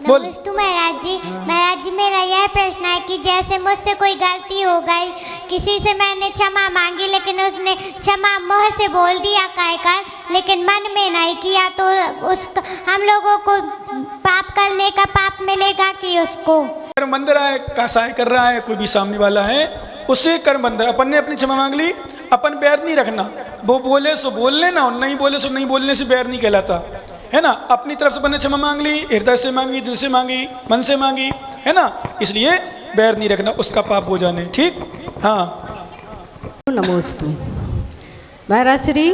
बोल। नमस्ते महाराज जी। महाराज जी, मेरा यह प्रश्न है कि जैसे मुझसे कोई गलती हो गई, किसी से मैंने क्षमा मांगी, लेकिन उसने क्षमा मुँह से बोल दिया कहकर, लेकिन मन में नहीं किया, तो उसका हम लोगों को पाप करने का पाप मिलेगा कि उसको? कर्म बंध रहा है, कसाय कर रहा है, कोई भी सामने वाला है, उससे कर्म बंध रहा है। अपन ने अपनी क्षमा मांग ली, अपन बैर नहीं रखना। वो बोले सो बोल लेना और नहीं बोले सो नहीं बोलने से बैर नहीं कहलाता, है ना। अपनी तरफ से अपन ने क्षमा मांग ली, हृदय से मांगी, दिल से मांगी, मन से मांगी, है ना, इसलिए बैर नहीं रखना, उसका पाप हो जाने। ठीक, हाँ। नमोस्तु महाराज श्री।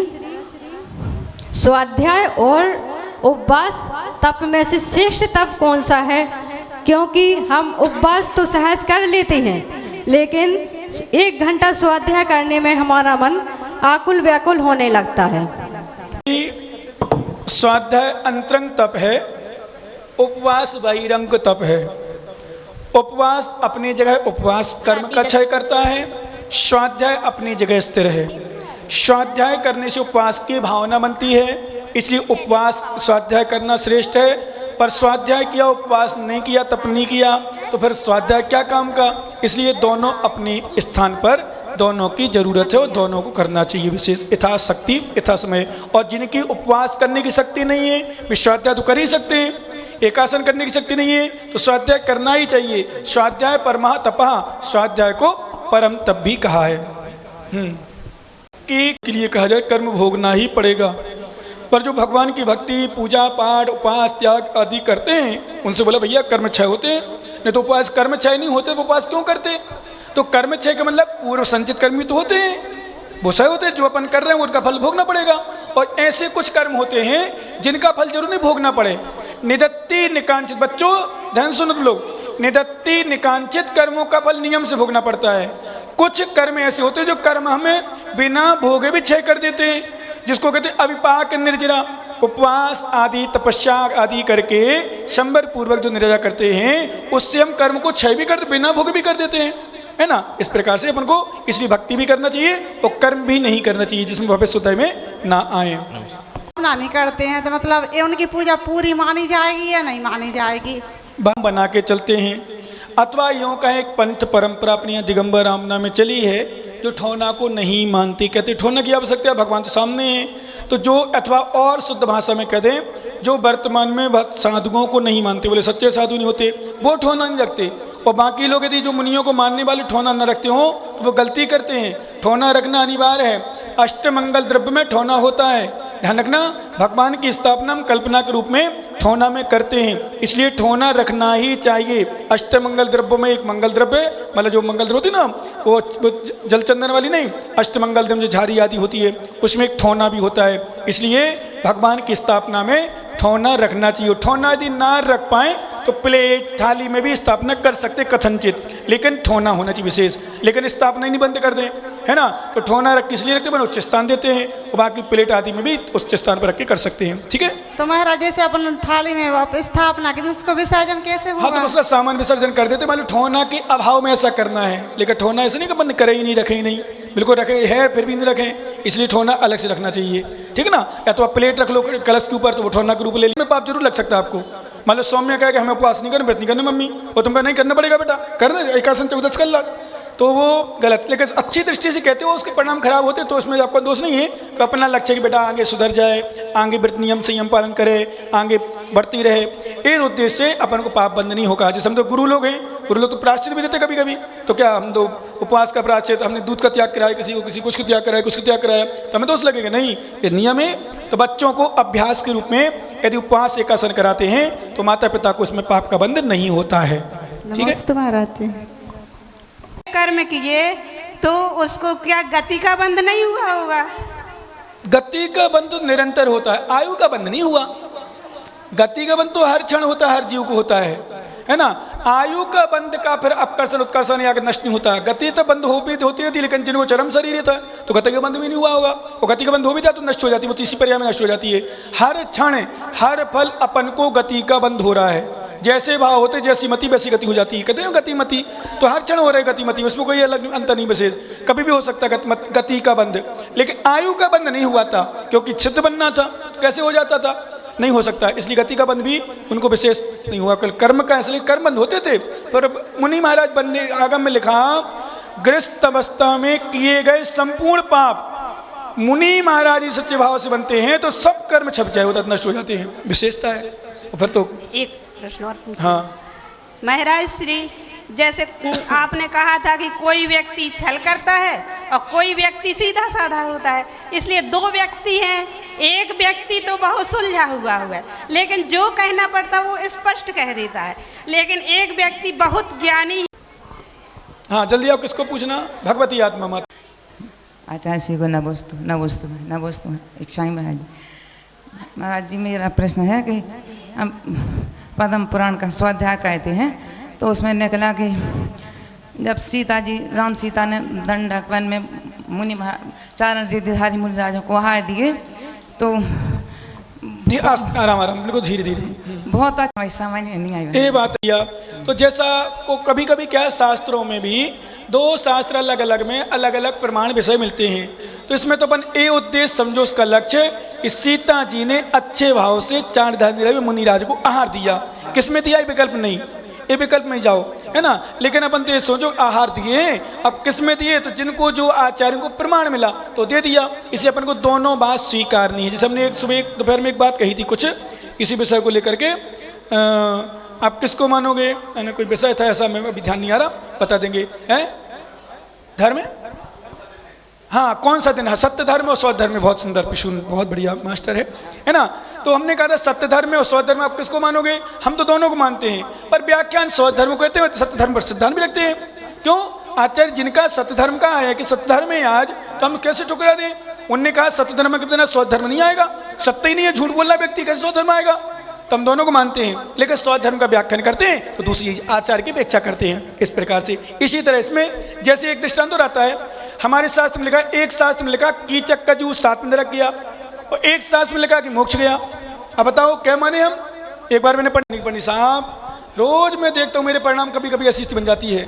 स्वाध्याय और उपवास तप में से श्रेष्ठ तप कौन सा है? क्योंकि हम उपवास तो सहज कर लेते हैं, लेकिन 1 घंटा स्वाध्याय करने में हमारा मन आकुल व्याकुल होने लगता है। स्वाध्याय अंतरंग तप है, उपवास बहिरंग तप है। उपवास अपनी जगह उपवास कर्म का क्षय करता है, स्वाध्याय अपनी जगह स्थिर है। स्वाध्याय करने से उपवास की भावना बनती है, इसलिए उपवास स्वाध्याय करना श्रेष्ठ है। पर स्वाध्याय किया, उपवास नहीं किया, तप नहीं किया, तो फिर स्वाध्याय क्या काम का। इसलिए दोनों अपने स्थान पर दोनों की जरूरत है और दोनों को करना चाहिए विशेष यथा शक्ति यथा समय। और जिनकी उपवास करने की शक्ति नहीं है वे स्वाध्याय तो कर ही सकते हैं, एकासन करने की शक्ति नहीं है तो स्वाध्याय करना ही चाहिए। स्वाध्याय परमा तपः, स्वाध्याय को परम तप भी कहा है। कि के लिए कहा जाए कर्म भोगना ही पड़ेगा। पर जो भगवान की भक्ति, पूजा पाठ, उपवास, त्याग आदि करते हैं, उनसे बोला भैया कर्म क्षय होते हैं, नहीं तो उपवास कर्म क्षय नहीं होते, तो उपवास क्यों करते? तो कर्म क्षय का मतलब पूर्व संचित कर्म भी तो होते हैं, वो क्षय होते हैं, जो अपन कर रहे हैं उनका फल भोगना पड़ेगा। और ऐसे कुछ कर्म होते हैं जिनका फल जरूर नहीं भोगना पड़े। निदत्ति निकांचित, बच्चों ध्यान सुनो तुम लोग, निदत्ति निकांचित कर्मों का फल नियम से भोगना पड़ता है। कुछ कर्म ऐसे होते हैं जो कर्म हमें बिना भोगे भी क्षय कर देते हैं, जिसको कहते हैं अविपाक निर्जरा। उपवास आदि तपस्या आदि करके संबर पूर्वक जो निर्जरा करते हैं, उससे हम कर्म को क्षय भी कर, बिना भोगे भी कर देते हैं, है ना। इस प्रकार से अपन को इसलिए भक्ति भी करना चाहिए और कर्म भी नहीं करना चाहिए जिसमें भविष्य में ना आए। ना नहीं करते हैं तो मतलब ये उनकी पूजा पूरी मानी जाएगी या नहीं मानी जाएगी? बम बना के चलते हैं, अथवा यूँ का एक पंथ परंपरा अपनी यहाँ दिगंबर रामना में चली है, जो ठोना को नहीं मानती, कहते ठोना की आवश्यकता है, भगवान तो सामने है। तो जो अथवा और शुद्ध भाषा में कह दें, जो वर्तमान में साधुओं को नहीं मानते, बोले सच्चे साधु नहीं होते, वो ठोना नहीं रखते। और बाकी लोग यदि जो मुनियों को मानने वाले ठोना न रखते हो तो वो गलती करते हैं। ठोना रखना अनिवार्य है, अष्टमंगल द्रव्य में ठोना होता है, ध्यान रखना। भगवान की स्थापना हम कल्पना के रूप में ठोना में करते हैं, इसलिए ठोना रखना ही चाहिए। अष्टमंगल द्रव्यों में एक मंगल द्रव्य, मतलब जो मंगल द्रव्य होती ना, वो जलचंदन वाली नहीं, अष्टमंगल द्रव्य जो झारी आदि होती है उसमें एक ठोना भी होता है, इसलिए भगवान की स्थापना में ठोना रखना चाहिए। ठोना यदि ना रख पाए तो प्लेट थाली में भी स्थापना कर सकते कथनचित, लेकिन ठोना होना चाहिए विशेष। लेकिन स्थापना ही नहीं बंद कर दें, है ना, तो ठोना रख किस लिए रखते हैं, उच्च स्थान देते हैं, और बाकी प्लेट आदि में भी उच्च स्थान पर रख के कर सकते हैं। ठीक है, तो महाराज जैसे अपन थाली में स्थापना की, तो उसको विसर्जन कैसे होगा? हाँ, तो उसका सामान विसर्जन कर देते, मान लो ठोना के अभाव में ऐसा करना है, लेकिन ठोना ऐसा नहीं कि अपन करे ही नहीं, रखे ही नहीं, बिल्कुल रखे है फिर भी नहीं रखें, इसलिए ठोना अलग से रखना चाहिए। ठीक है ना, या तो आप प्लेट रख लो कलश के ऊपर, तो वो ठोना के रूप ले लें, पाप जरूर लग सकता है आपको। मान लो सौम्य कहे कि हमें उपवास नहीं करना, व्रत नहीं करना मम्मी, और तुमका नहीं करना पड़ेगा बेटा, करना एकासन 14 कर ला, तो वो गलत। लेकिन अच्छी दृष्टि से कहते हो उसके परिणाम खराब होते, तो उसमें आपका दोष नहीं है कि अपना लक्ष्य कि बेटा आगे सुधर जाए, आगे व्रत नियम संयम पालन करे, आगे बढ़ती रहे, इस उद्देश्य से अपन को पाप बंद नहीं होगा। जैसे हम तो गुरु लोग हैं, गुरु लोग तो प्रायश्चित भी देते कभी कभी, तो क्या हम तो उपवास का प्रायश्चित, हमने दूध का त्याग कराया किसी को, किसी कुछ का त्याग कराया, कुछ का त्याग कराया, तो हमें दोष लगेगा नहीं, ये नियम है। तो बच्चों को अभ्यास के रूप में यदि उपवास एकासन कराते हैं तो माता पिता को उसमें पाप का बंध नहीं होता है। ठीक है महाराज जी, कर्म किए तो उसको क्या गति का बंध नहीं हुआ होगा? गति का बंध तो निरंतर होता है, आयु का बंध नहीं हुआ। गति का बंध तो हर क्षण होता है, हर जीव को होता है ना। आयु का बंध का फिर अपकर्षण उत्कर्षण या नष्ट नहीं होता। गति तो बंद होती रहती, लेकिन जिनको चरम शरीर था तो गति का बंध भी नहीं हुआ होगा, और गति का बंध हो भी जाए तो नष्ट हो जाती है, वो तीसरी पर्याय में नष्ट हो जाती है। हर क्षण हर फल अपन को गति का बंध हो रहा है, जैसे भाव होते जैसी मति वैसी गति हो जाती है, कहते हैं गतिमति, तो हर क्षण हो रहा है गतिमति, उसमें कोई अलग अंतर नहीं, विशेष कभी भी हो सकता है गति का बंध। लेकिन आयु का बंध नहीं हुआ था, क्योंकि छिद्र बनना था, कैसे हो जाता था, नहीं हो सकता, इसलिए गति का बंध भी उनको विशेष नहीं हुआ। कल कर्म का इसलिए कर्म बंध होते थे, पर मुनि महाराज बनने आगम में लिखा गृहस्थ अवस्था में किए गए संपूर्ण पाप मुनि महाराज ही सच्चे भाव से बनते हैं तो सब कर्म छप जाए, उधर नष्ट हो जाते हैं, विशेषता है। फिर तो एक प्रश्न और पूछो। हाँ महाराज श्री, जैसे आपने कहा था कि कोई व्यक्ति छल करता है और कोई व्यक्ति सीधा साधा होता है, इसलिए दो व्यक्ति हैं, एक व्यक्ति तो बहुत सुलझा हुआ है लेकिन जो कहना पड़ता है वो स्पष्ट कह देता है, लेकिन एक व्यक्ति बहुत ज्ञानी। हाँ जल्दी आप किसको पूछना? भगवती आत्मा माता। आचार्य श्री को नमोस्तु इच्छाई महाराज जी। महाराज जी मेरा प्रश्न है कि हम पद्म पुराण का स्वाध्याय करते हैं तो उसमें निकला कि जब सीता जी राम सीता ने दंडक वन में मुनि चारण रिद्धिधारी मुनि राजा को आहार दिए तो आराम आराम बिल्कुल धीरे धीरे, बहुत अच्छा समझ में नहीं आई ये बात किया। तो जैसा को कभी कभी क्या है, शास्त्रों में भी दो शास्त्र अलग अलग में अलग अलग प्रमाण विषय मिलते हैं, तो इसमें तो अपन ये उद्देश्य समझो, उसका लक्ष्य कि सीता जी ने अच्छे भाव से चाणधारी मुनिराज को आहार दिया। किसमें दिया? ये विकल्प नहीं, ये विकल्प में जाओ, है ना। लेकिन अपन तो ये सोचो आहार दिए, अब किसमें दिए? तो जिनको जो आचार्यों को प्रमाण मिला तो दे दिया। इसे अपन को दोनों बात स्वीकारनी है। जैसे हमने एक सुबह दोपहर में एक बात कही थी कुछ किसी विषय को लेकर के, आप किसको मानोगे, है कोई विषय था ऐसा, मैं अभी ध्यान नहीं आ रहा, बता देंगे। है धर्म, हाँ कौन सा दिन है? सत्य धर्म और स्वधर्म धर्म में। बहुत सुंदर पिशुन, बहुत बढ़िया मास्टर है ना। तो हमने कहा था सत्य धर्म और स्वधर्म धर्म, आप किसको मानोगे? हम तो दोनों को मानते हैं, पर व्याख्यान स्वधर्म धर्म को कहते हैं, सत्य धर्म पर सिद्धांत भी रखते हैं। क्यों? आचार्य जिनका सत्य धर्म का है कि सत्य धर्म है आज, तो हम कैसे ठुकरा दें? उनने कहा सत्य धर्म के बिना स्वधर्म धर्म नहीं आएगा, सत्य ही नहीं है, झूठ बोलना व्यक्ति कैसे स्वधर्म धर्म आएगा? तो हम दोनों को मानते हैं, लेकिन स्वधर्म धर्म का व्याख्यान करते हैं तो दूसरी आचार्य की अपेक्षा करते हैं, इस प्रकार से। इसी तरह इसमें जैसे एक दृष्टांत रहता है, हमारे शास्त्र में लिखा, एक शास्त्र में लिखा कीचक का जूस 7 में रख गया और एक शास्त्र में लिखा कि मोक्ष गया। अब बताओ क्या माने हम? एक बार मैंने पंडित साहब, रोज मैं देखता हूँ मेरे परिणाम कभी कभी ऐसी स्थिति बन जाती है,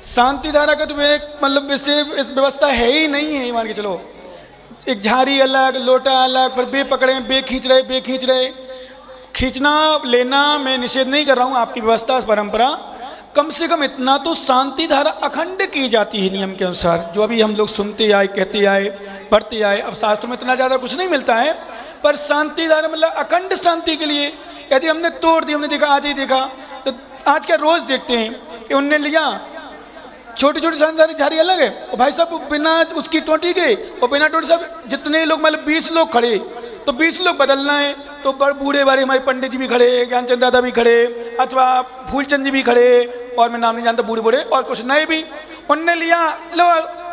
शांति धारा का तो मेरे मतलब इससे व्यवस्था है ही नहीं है, मान के चलो। एक झाड़ी अलग, लोटा अलग, पर बे पकड़े, बे खींच रहे। खींचना लेना मैं निषेध नहीं कर रहा हूँ, आपकी व्यवस्था परंपरा, कम से कम इतना तो शांति धारा अखंड की जाती है नियम के अनुसार, जो अभी हम लोग सुनते आए, कहते आए, पढ़ते आए। अब शास्त्र में इतना ज़्यादा कुछ नहीं मिलता है, पर शांति धारा मतलब अखंड शांति के लिए यदि हमने तोड़ दी, हमने देखा आज ही देखा, तो आज क्या रोज़ देखते हैं कि उनने लिया छोटी छोटी शांति झाड़ी अलग है, और भाई साहब बिना उसकी टोटी के और बिना टोटी साहब जितने लोग मतलब 20 लोग खड़े, तो 20 लोग बदलना है, तो बड़े बूढ़े बारे हमारे पंडित जी भी खड़े, ज्ञानचंद दादा भी खड़े, अथवा फूलचंद जी भी खड़े, और मैं नाम नहीं जानता, बूढ़े बूढ़े और कुछ नए भी। उनने लिया लो,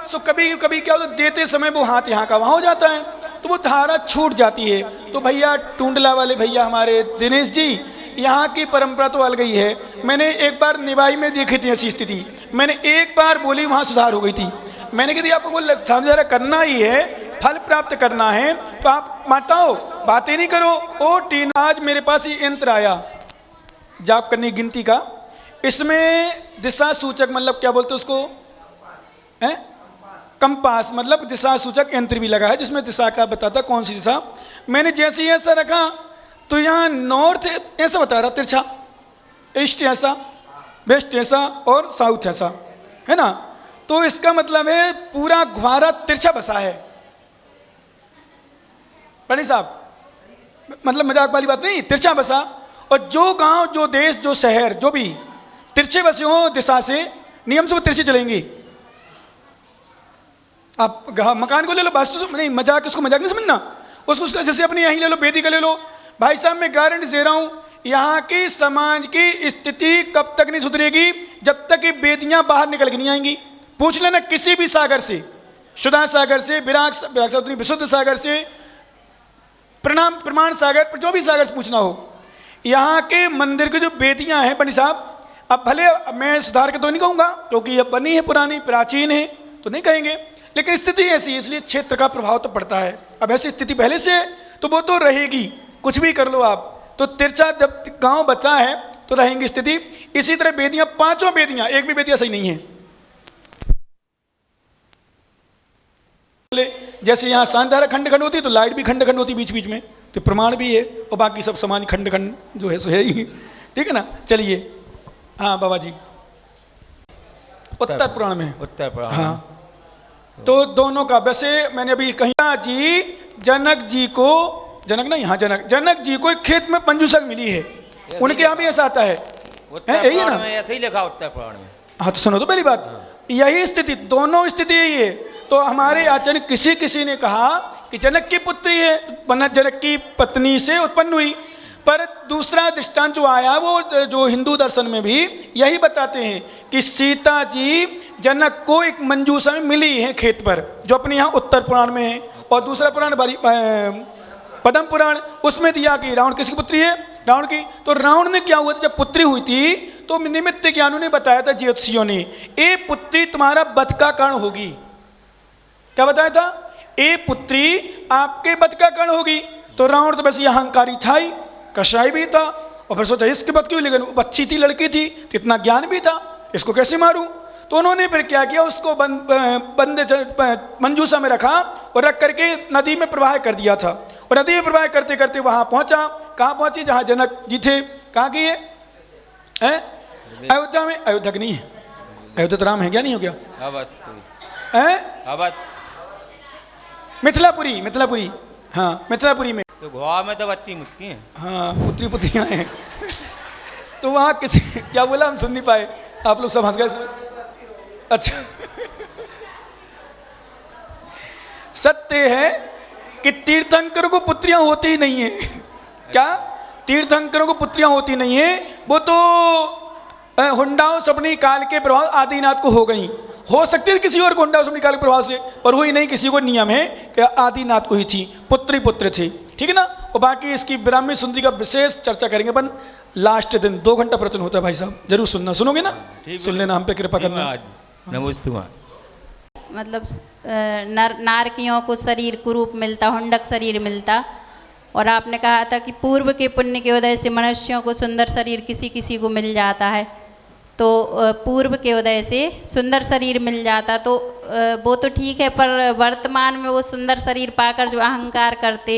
सो कभी कभी क्या होता, देते समय वो हाथ यहाँ का वहाँ हो जाता है, तो वो धारा छूट जाती है। तो भैया टूंडला वाले भैया हमारे दिनेश जी, यहाँ की परंपरा तो अलग ही है। मैंने एक बार निवाई में देखी थी ऐसी स्थिति, मैंने एक बार बोली, वहाँ सुधार हो गई थी। मैंने कहा आपको साझा करना ही है, फल प्राप्त करना है, तो आप माताओ बातें नहीं करो। ओ टीन, आज मेरे पास ही यंत्र आया जाप करने की गिनती का, इसमें दिशा सूचक मतलब क्या बोलते उसको, है कंपास, मतलब दिशा सूचक यंत्र भी लगा है जिसमें दिशा का बताता कौन सी दिशा। मैंने जैसे ही ऐसा रखा तो यहाँ नॉर्थ ऐसा बता रहा, तिरछा, ईस्ट ऐसा, वेस्ट ऐसा और साउथ ऐसा, है ना। तो इसका मतलब है पूरा घुवारा तिरछा बसा है। पंडित साहब मतलब मजाक वाली बात नहीं, तिरछा बसा। और जो गांव, जो देश, जो शहर, जो भी तिरछे बसे हो दिशा से, नियम से वो तिरछे चलेंगे। आप मकान को ले लो, वास्तु नहीं, मजाक, उसको मजाक नहीं समझना, उसको जैसे अपनी यहीं ले लो, बेदी का ले लो। भाई साहब मैं गारंटी दे रहा हूँ, यहाँ की समाज की स्थिति कब तक नहीं सुधरेगी जब तक कि बेदियाँ बाहर निकल के नहीं आएंगी। पूछ लेना किसी भी सागर से, शुदा सागर से, विराग सागर, विशुद्ध सागर से, प्रमाण सागर, जो भी सागर से पूछना हो, यहाँ के मंदिर की जो बेदियाँ हैं पंडित साहब, अब भले मैं सुधार के तो नहीं कहूँगा क्योंकि ये बनी है, पुरानी प्राचीन है, तो नहीं कहेंगे, लेकिन स्थिति ऐसी है, इसलिए क्षेत्र का प्रभाव तो पड़ता है। अब ऐसी स्थिति पहले से तो वो तो रहेगी, कुछ भी कर लो आप, तो तिरछा जब गांव बचा है तो रहेंगी स्थिति। इसी तरह बेदियां, 5 बेदियां, एक भी बेदियां सही नहीं है। जैसे यहाँ शांतिधारा खंड खंड होती है तो लाइट भी खंड खंड होती बीच बीच में, तो प्रमाण भी है, और बाकी सब समाज खंड खंड जो है सो है ही, ठीक है ना। चलिए हाँ बाबा जी, उत्तर पुराण में, उत्तर पुराण। हाँ तो दोनों का वैसे मैंने अभी कही जी, जनक जी को, जनक नहीं, हाँ जनक जी को एक खेत में मंजूषक मिली है, उनके यहाँ भी ऐसा आता है, यही है ना, ऐसे ही लिखा उत्तर पुराण में। हाँ तो सुनो तो पहली बात, यही स्थिति, दोनों स्थिति यही है। तो हमारे आचार्य किसी ने कहा कि जनक की पुत्री है, जनक की पत्नी से उत्पन्न हुई, पर दूसरा दृष्टांत जो आया वो जो हिंदू दर्शन में भी यही बताते हैं कि सीता जी जनक को एक मंजूषा में मिली है खेत पर, जो अपने यहाँ उत्तर पुराण में है, और दूसरा पुराण पद्म पुराण, उसमें दिया कि रावण किसकी पुत्री है, रावण की। तो रावण ने क्या हुआ था, जब पुत्री हुई थी तो निमित्त ज्ञानों ने बताया था, ज्योतिषियों ने, ए पुत्री तुम्हारा वध का कारण होगी। क्या बताया था, ए पुत्री आपके वध का कारण होगी। तो रावण तो वैसे अहंकारी था ही, कषाय भी था, और फिर सोचा इसके वध क्यों, लेकिन बच्ची थी, लड़की थी, तो इतना ज्ञान भी था, इसको कैसे मारूं। तो उन्होंने फिर क्या किया, उसको मंजूषा में रखा और रख करके नदी में प्रवाह कर दिया था। और नदी में प्रवाह करते करते वहां पहुंचा, कहाँ पहुंची, जहां जनक जी थे। कहाँ की है, अयोध्या में, अयोध्या की नहीं है, अयोध्या तो राम है, क्या नहीं हो गया, मिथिलापुरी, मिथिलापुरी, हाँ मिथिलापुरी में। तो गोवा में तो बच्ची मुझकी है, हाँ पुत्रियाँ हैं। तो वहाँ किसी क्या बोला, हम सुन नहीं पाए, आप लोग सब हंस गए। अच्छा सत्य है कि तीर्थंकरों को पुत्रियां होती ही नहीं है। क्या, तीर्थंकरों को पुत्रियां होती नहीं है, वो तो हुंडाओ सपनी काल के प्रभाव आदिनाथ को हो गई। हो सकती है किसी और को हुंडाओ सपनी काल के प्रभाव से, पर हुई नहीं, किसी को नियम है कि आदिनाथ को ही थी, पुत्र थे, ठीक है ना। और बाकी इसकी ब्राह्मी सुंदरी का विशेष चर्चा करेंगे अपन लास्ट दिन, 2 घंटा प्रवचन होता है भाई साहब, जरूर सुनना, सुनोगे ना, सुन लेना, हम पे कृपा करना। नमस्ते। मतलब नारकियों को शरीर कुरूप मिलता, हुंडक शरीर मिलता, और आपने कहा था कि पूर्व के पुण्य के उदय से मनुष्यों को सुंदर शरीर किसी किसी को मिल जाता है। तो पूर्व के उदय से सुंदर शरीर मिल जाता तो वो तो ठीक है, पर वर्तमान में वो सुंदर शरीर पाकर जो अहंकार करते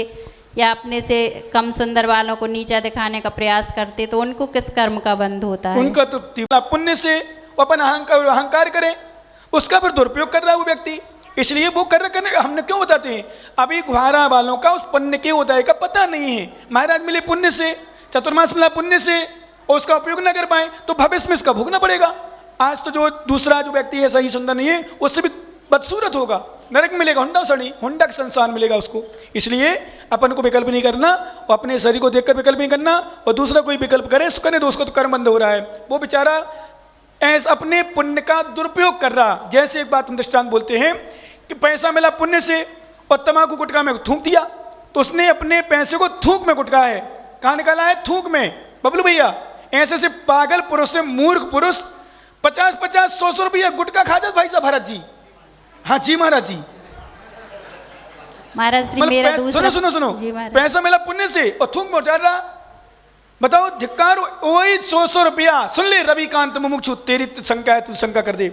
या अपने से कम सुंदर वालों को नीचा दिखाने का प्रयास करते, तो उनको किस कर्म का बंध होता है? उनका तो पुण्य से अपन अहंकार करें, उसका फिर दुरुपयोग कर रहा है वो व्यक्ति, इसलिए वो करने हमने क्यों बताते हैं, अभी घुआरा वालों का उस पुण्य के उदय का पता नहीं है। महाराज मिले पुण्य से, चतुर्मास मिला पुण्य से, और उसका उपयोग न कर पाए तो भविष्य में इसका भोगना पड़ेगा। आज तो जो दूसरा जो व्यक्ति है सही सुंदर नहीं है, उससे भी बदसूरत होगा, नरक मिलेगा, हुंडा सड़ी, हुंडा का संसार मिलेगा उसको। इसलिए अपन को विकल्प नहीं करना, और अपने शरीर को देखकर विकल्प नहीं करना, और दूसरा कोई विकल्प करे तो उसको तो कर्म बंद हो रहा है। वो बेचारा ऐसा अपने पुण्य का दुरुपयोग कर रहा। जैसे एक बात हम दृष्टांत बोलते हैं कि पैसा मिला पुण्य से और तम्बाकू गुटखा में थूक दिया, तो उसने अपने पैसे को थूक में गुटका है, कहाँ निकाला है, थूक में। बबलू भैया, ऐसे से पागल पुरुष से मूर्ख पुरुष 50-50, 100 रुपया गुटखा खा जाता भाई साहब। भारत जी, हाँ जी महाराज जी, महाराज श्री मेरा दूसरा, सुनो, पैसा मिला पुण्य से और थूक में उतार रहा। बताओ धिक्कार, वही 100 रुपया। सुन ले रविकांत मुमुक्षु, तेरी शंका है, तू शंका कर दे।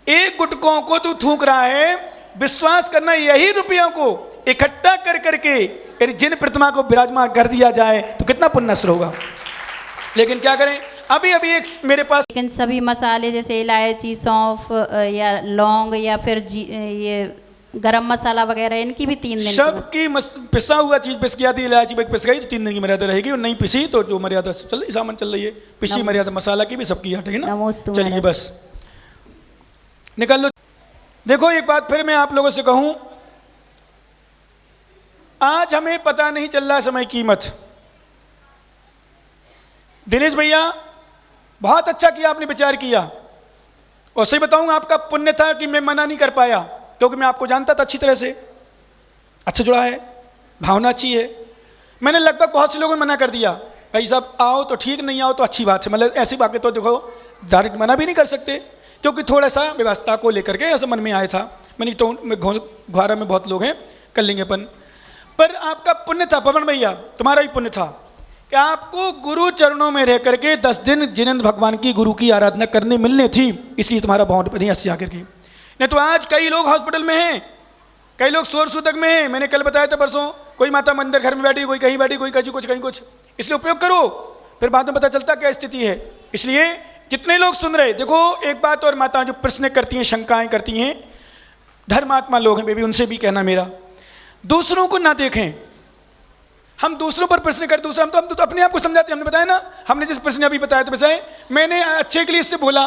एक गुटकों को तू थूक रहा है, विश्वास करना यही रुपयों को इकट्ठा कर करके यदि जिन प्रतिमा को विराजमान कर दिया जाए तो कितना पुण्य नष्ट होगा। लेकिन क्या करें, अभी एक मेरे पास, लेकिन सभी मसाले जैसे इलायची, सौंफ या लौंग या फिर ये गरम मसाला वगैरह, इनकी भी 3 दिन सबकी पिसा हुआ चीज पिस गया थी, इलायची पिस गई तो 3 दिन की मर्यादा रहेगी, और नहीं पिसी तो जो मर्यादा चल रही, सामान चल रही है, पिसी मर्यादा मसाला की भी सबकी हट है ना। चलिए बस निकल लो। देखो एक बात फिर मैं आप लोगों से कहूं, आज हमें पता नहीं चल रहा समय कीमत। दिनेश भैया बहुत अच्छा किया, आपने विचार किया, और सही बताऊं आपका पुण्य था कि मैं मना नहीं कर पाया, क्योंकि मैं आपको जानता था अच्छी तरह से, अच्छा जुड़ा है, भावना अच्छी है। मैंने लगभग बहुत से लोगों ने मना कर दिया, भाई साहब आओ तो ठीक, नहीं आओ तो अच्छी बात है। मतलब ऐसी बातें तो देखो डायरेक्ट मना भी नहीं कर सकते, क्योंकि थोड़ा सा व्यवस्था को लेकर के ऐसा मन में आया था। मैंने टाउन में घुआरा में बहुत लोग हैं, कर लेंगे अपन। पर आपका पुण्य था पवन भैया, तुम्हारा ही पुण्य था कि आपको गुरु चरणों में रह करके 10 दिन जिनेंद्र भगवान की गुरु की आराधना करने मिलने थी, इसलिए तुम्हारा बाउंड पर नहीं हंसी आकर के। नहीं तो आज कई लोग हॉस्पिटल में हैं, कई लोग शोर सूतक में हैं। मैंने कल बताया था परसों, कोई माता मंदिर घर में बैठी, कोई कहीं बैठी, कोई कहीं कुछ कहीं कुछ, इसलिए उपयोग करो, फिर बाद में पता चलता क्या स्थिति है। इसलिए जितने लोग सुन रहे, देखो एक बात और, माता जो प्रश्न करती हैं, शंकाएं करती हैं, धर्मात्मा लोग हैं बेबी, उनसे भी कहना मेरा, दूसरों को ना देखें। हम दूसरों पर प्रश्न करते, दूसरा हम तो अपने आप को समझाते हैं। हमने बताया ना, हमने जिस प्रश्न अभी बताया तो बताए, मैंने अच्छे के लिए इससे बोला,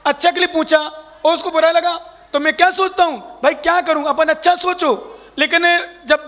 अच्छा के लिए पूछा और उसको बुरा लगा, तो मैं क्या सोचता हूं भाई क्या करूं, अपन अच्छा सोचो। लेकिन जब